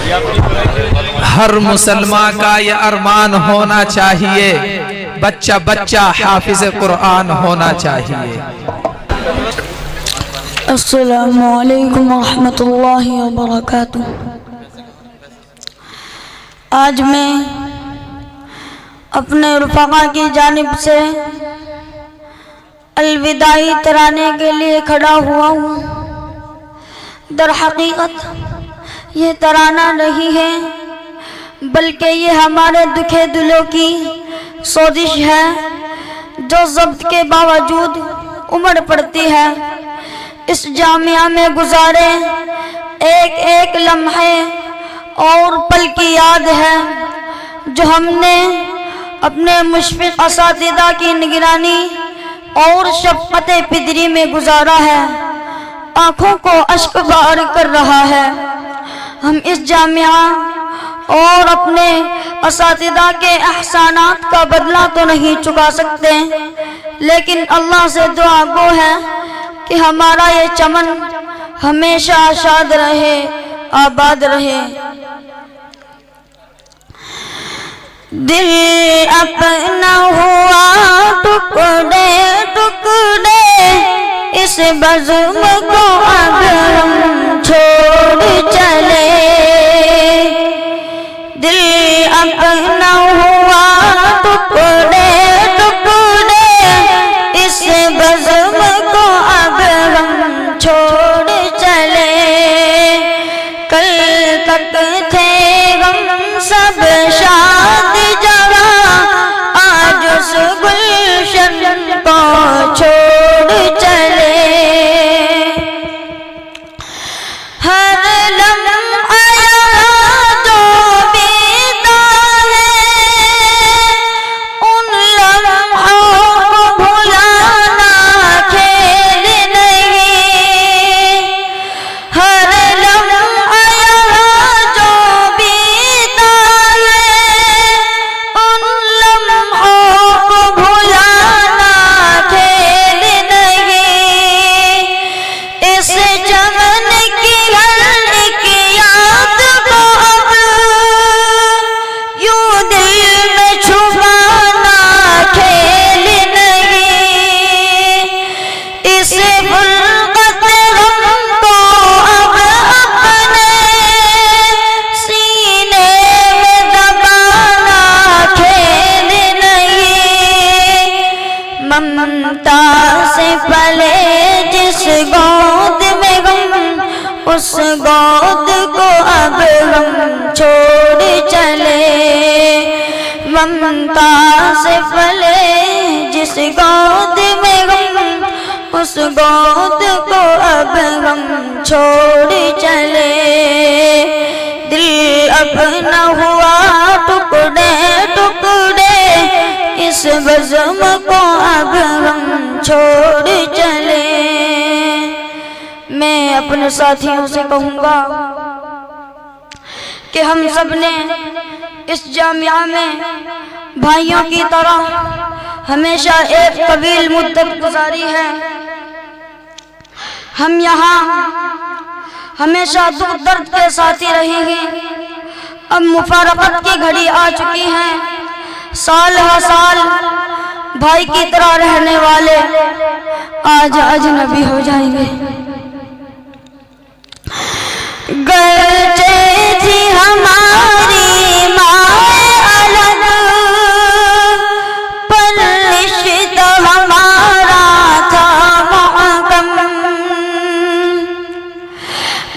हर मुसलमान का ये अरमान होना चाहिए, बच्चा बच्चा हाफिज कुरान होना चाहिए। अस्सलामु अलैकुम रहमतुल्लाहि व बरकातुहू। आज मैं अपने रुफ़क़ा की जानिब से अलविदाई तराने के लिए खड़ा हुआ हूँ। दर हकीकत ये तराना नहीं है, बल्कि ये हमारे दुखे दिलों की सोजिश है जो ज़ब्त के बावजूद उमड़ पड़ती है। इस जामिया में गुजारे एक एक लम्हे और पल की याद है जो हमने अपने मुशफ़िक़ असातिज़ा की निगरानी और शफ़क़त पिदरी में गुजारा है। आँखों को अश्क बार कर रहा है। हम इस जामिया और अपने असातिज़ा के एहसानात का बदला तो नहीं चुका सकते, लेकिन अल्लाह से दुआ गो है कि हमारा ये चमन हमेशा आशाद रहे, आबाद रहे। दिल अपना हुआ टुकड़े टुकड़े, इस बज़्म को अब हम छोड़ चले। दिल अपना हुआ टुकड़े टुकड़े, इस बज़्म को अब हम छोड़ चले। कल तक थे हम सब शाद जवां, आज उस गुलशन को छोड़ चले। हर लम्हा जो बीता है, उन लम्हों को भुलाना खेल नहीं। हर लम्हा जो बीता है, उन लम्हों को भुलाना खेल नहीं। इस चमन की हर एक याद को अब यूं दिल में छुपाना खेल नहीं। इस फुल्कत गम को अब अपने सीने में दबाना खेल नहीं। ममता से पले जिस गोद में गम, उस गोद को अब हम छोड़ चले। ममता से पले जिस गोद में गम, उस गोद को अब हम छोड़ चले। दिल अपना हुआ टुकड़े टुकड़े, इस बज़्म को अब हम छोड़ चले। मैं अपने साथियों से कहूँगा कि हम सब ने इस जामिया में भाइयों की तरह हमेशा एक तवील मुद्दत गुजारी है। हम यहाँ हमेशा दुख दर्द के साथी रहेंगे। अब मुफारकत की घड़ी आ चुकी है। साल हर साल भाई की तरह रहने वाले आज अजनबी हो जाएंगे। गरजे थी हमारी माए अलग, पर रिश्ता हमारा था महकम।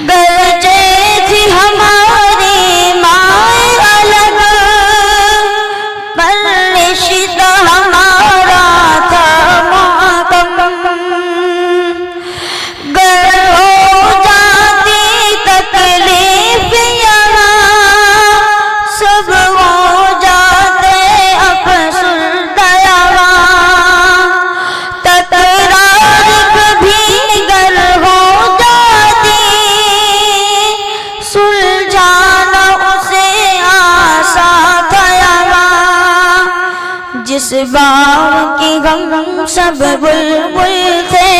गरजे थी हमारी माए अलग, पर रिश्ता हमारा था महकम। गर हो जाती तकलीफ यहाँ, सब हो जाते अफसुर दयावा। तकरार कभी गर हो जाती, सुलझाना उसे आसा थयावा। जिस बाग की गम सब बुलबुल थे,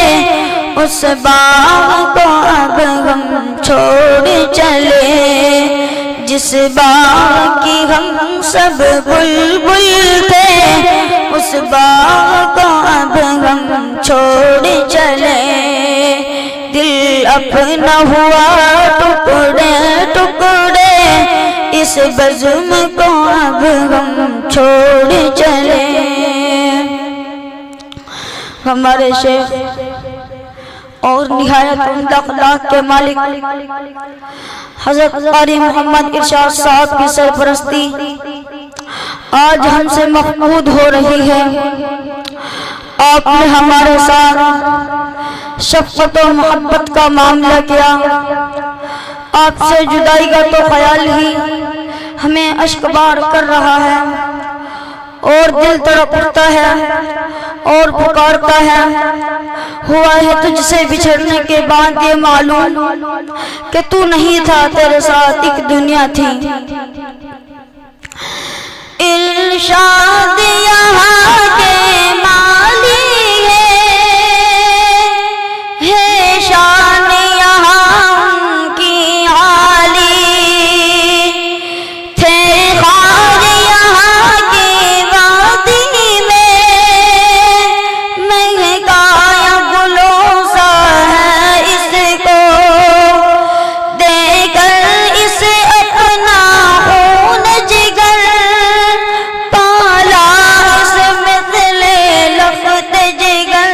उस बाग को अब हम छोड़ चले। जिस बाग की हम सब बुलबुल थे, उस बाग को अब हम छोड़ चले। दिल अपना हुआ टुकड़े टुकड़े, इस बज़्म को अब हम छोड़ चले। हमारे शेख और निहायत उम्दा अखलाक के मालिक हज़रत क़ारी मोहम्मद इरशाद साहब की सरपरस्ती आज हमसे महमूद हो रही है। आपने हमारे साथ शफ़क़त और मोहब्बत का मामला किया। आपसे जुदाई का तो ख्याल ही हमें अश्कबार कर रहा है और दिल तड़प उठता है और पुकारता है। हुआ है तुझसे बिछड़ने के बाद ये मालूम कि तू नहीं था, तेरे साथ एक दुनिया थी। इरशाद यहाँ के माली है शान यहाँ उनकी आली, थे खार यहाँ की वादी में, महकाया गुलों सा है इसको, देकर इसे अपना खून जिगर, पाला इस मिसले लफ्त जिगर,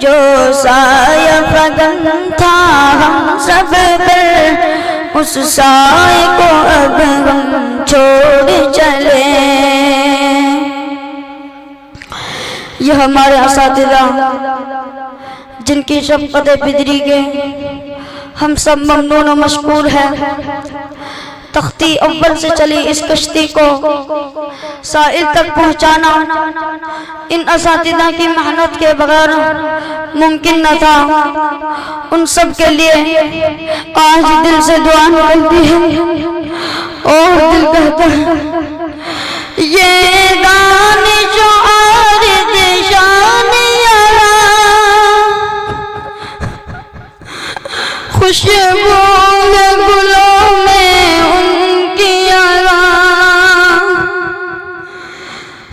जो साया फगन था हम सब पर, उस साए को अब हम छोड़ चले। यह हमारे असातिज़ा जिनकी शफ़क़त बिदरी के हम सब ममनून और मशकूर हैं। तख्ती अव्वल से चली इस कश्ती को साइल तक पहुंचाना इन असातिज़ा की मेहनत के बगैर मुमकिन न था। उन सब के लिए आज दिल से दुआ निकलती है और दिल कहता है ये गाने जो आरिज़ शान यारा, खुशबू गुलों में उनकी यारा,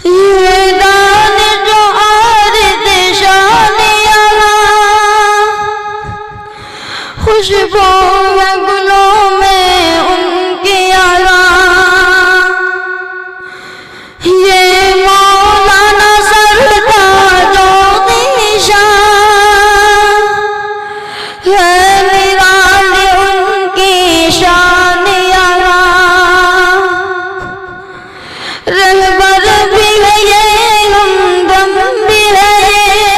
ये गाने जो आरिज़ शान यारा, खुशबू गुलों में उनकी यारा, ये मौलाना सरताज निशान है निराली उनकी शान यारा, रहबर भी है ये हमदम भी है ये,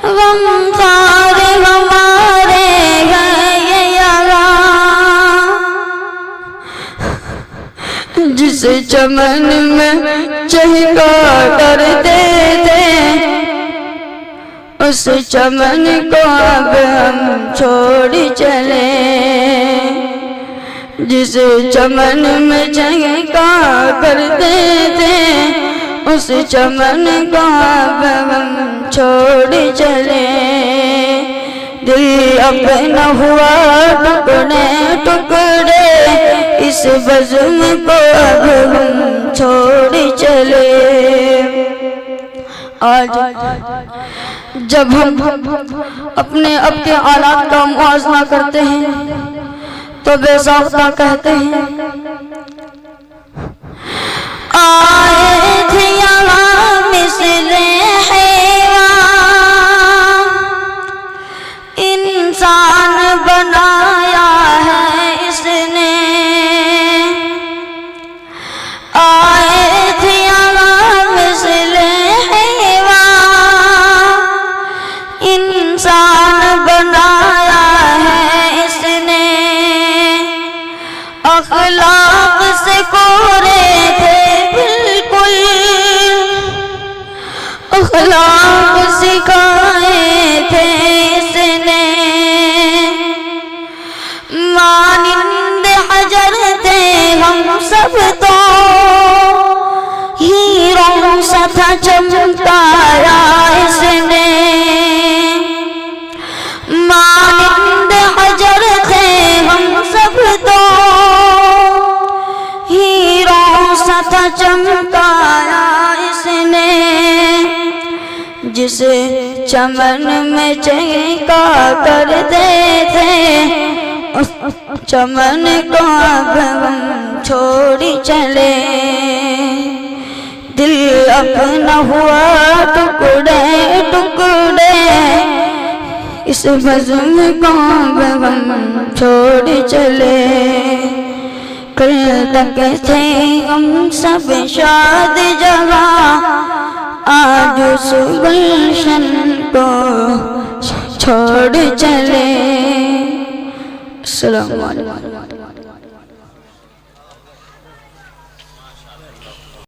गमखार हमारे हैं ये यारा, जिस चमन में चहका करते थे, उस चमन को अब हम छोड़ चले। जिस चमन में चहका करते थे, उस चमन को अब हम छोड़ चले। दिल अपना हुआ टुकड़े टुकड़े, इस बज़्म को अब हम छोड़ चले। आज जब हम अपने अब के आलात का मुआज़ना करते हैं तो बेसाख्ता कहते हैं आए थे यहाँ मिसले हैवान, इंसान बनाया है इसने। आए थे यहाँ मिसले हैवान, इंसान बनाया है इसने। अखलाक से कोरे थे बिल्कुल, अखलाक सिखाए थे इसने। मानिंद हजर थे हम सब तो, हीरों सा था चमकाया इसने। मानिंद हजर थे हम सब तो, जिसे चमन में चहका करते थे, उस चमन को अब हम छोड़ चले। दिल अपना हुआ टुकड़े टुकड़े, इस बज़्म को अब हम छोड़ चले। कल तक थे हम सब शाद जहाँ, आज उस गुलशन को छोड़ चले। अस्सलाम वालेकुम।